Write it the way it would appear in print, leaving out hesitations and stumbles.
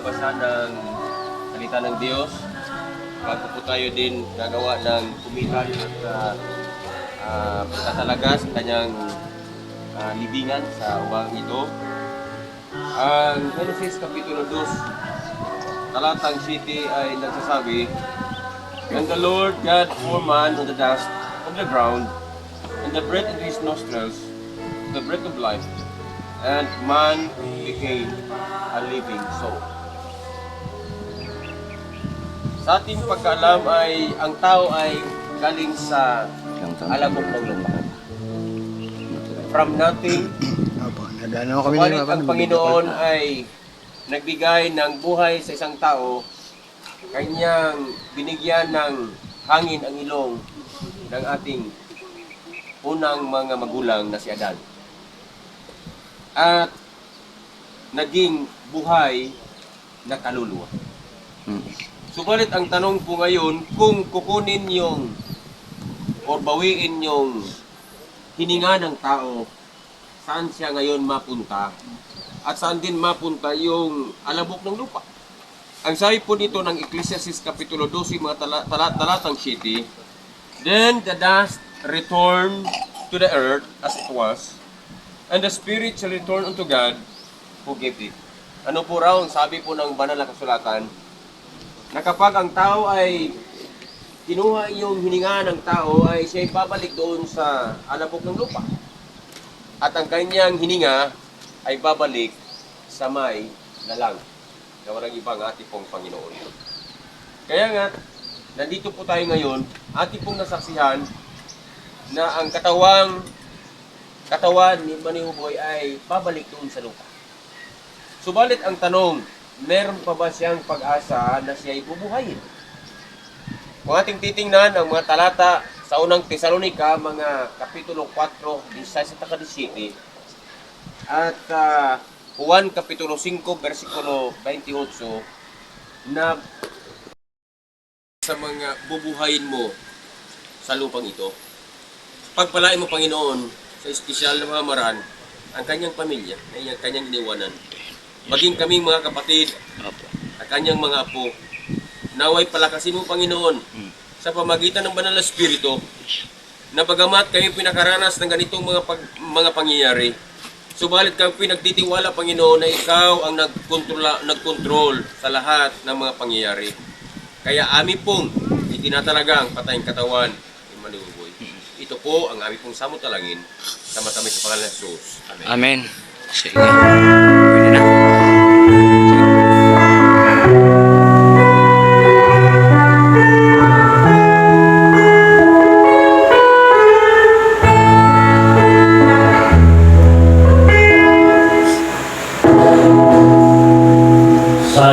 pagbasa ng salita ng Diyos. Bago po tayo din gagawa ng kumitan at pagtatalaga sa kanyang libingan sa umagang ito. Ang Genesis Kapitulo 2, talatang 7 ay nagsasabi, "And the Lord God formed man on the dust of the ground, and the breath of his nostrils, the breath of life, and man became a living soul." Sa ating pagkaalam ay ang tao ay galing sa alabok ng lupa. From nothing, subalit ang Panginoon ay nagbigay ng buhay sa isang tao, kanyang binigyan ng hangin ang ilong ng ating unang mga magulang na si Adan. At naging buhay na kaluluwa. Subalit ang tanong po ngayon, kung kukunin yung o bawiin yung hininga ng tao, saan siya ngayon mapunta? At saan din mapunta yung alabok ng lupa? Ang sabi po dito ng Ecclesiastes Kapitulo 12, mga talatang 7, "Then the dust returned to the earth as it was, and the spirit shall return unto God who gave it." Ano po raw, sabi po ng banal na kasulatan, na kapag ang tao ay kinuha yung hininga ng tao, ay siya babalik doon sa alabok ng lupa. At ang kanyang hininga ay babalik sa may lalang na walang ibang ating pong Panginoon. Kaya nga, nandito po tayo ngayon, ating pong nasaksihan na ang katawan ni Manihuboy ay babalik doon sa lupa. Subalit ang tanong, meron pa ba siyang pag-asa na siya ay bubuhayin? Kung ating titingnan ang mga talata sa unang Tesalonika, mga Kapitulo 4, 16-17, at Juan Kapitulo 5, versikulo 28, na sa mga bubuhayin mo sa lupang ito. Pagpalain mo, Panginoon, sa espesyal na mga maran, ang kanyang pamilya, ang kanyang iniwanan. Maging kaming mga kapatid at kanyang mga apo, naway palakasin mo, Panginoon, sa pamagitan ng banal na Espiritu, na bagamat kami pinakaranas ng ganitong mga pangyayari, subalit kami pinagtitiwala, Panginoon, na ikaw ang nagkontrol sa lahat ng mga pangyayari. Kaya amin pong itinatalaga ang patayang katawan ni Manihuboy. Ito po ang aming pong samutalangin sa matamit sa pangalan ng Jesus. Amen. Amen. Sige. Pwede na. Sa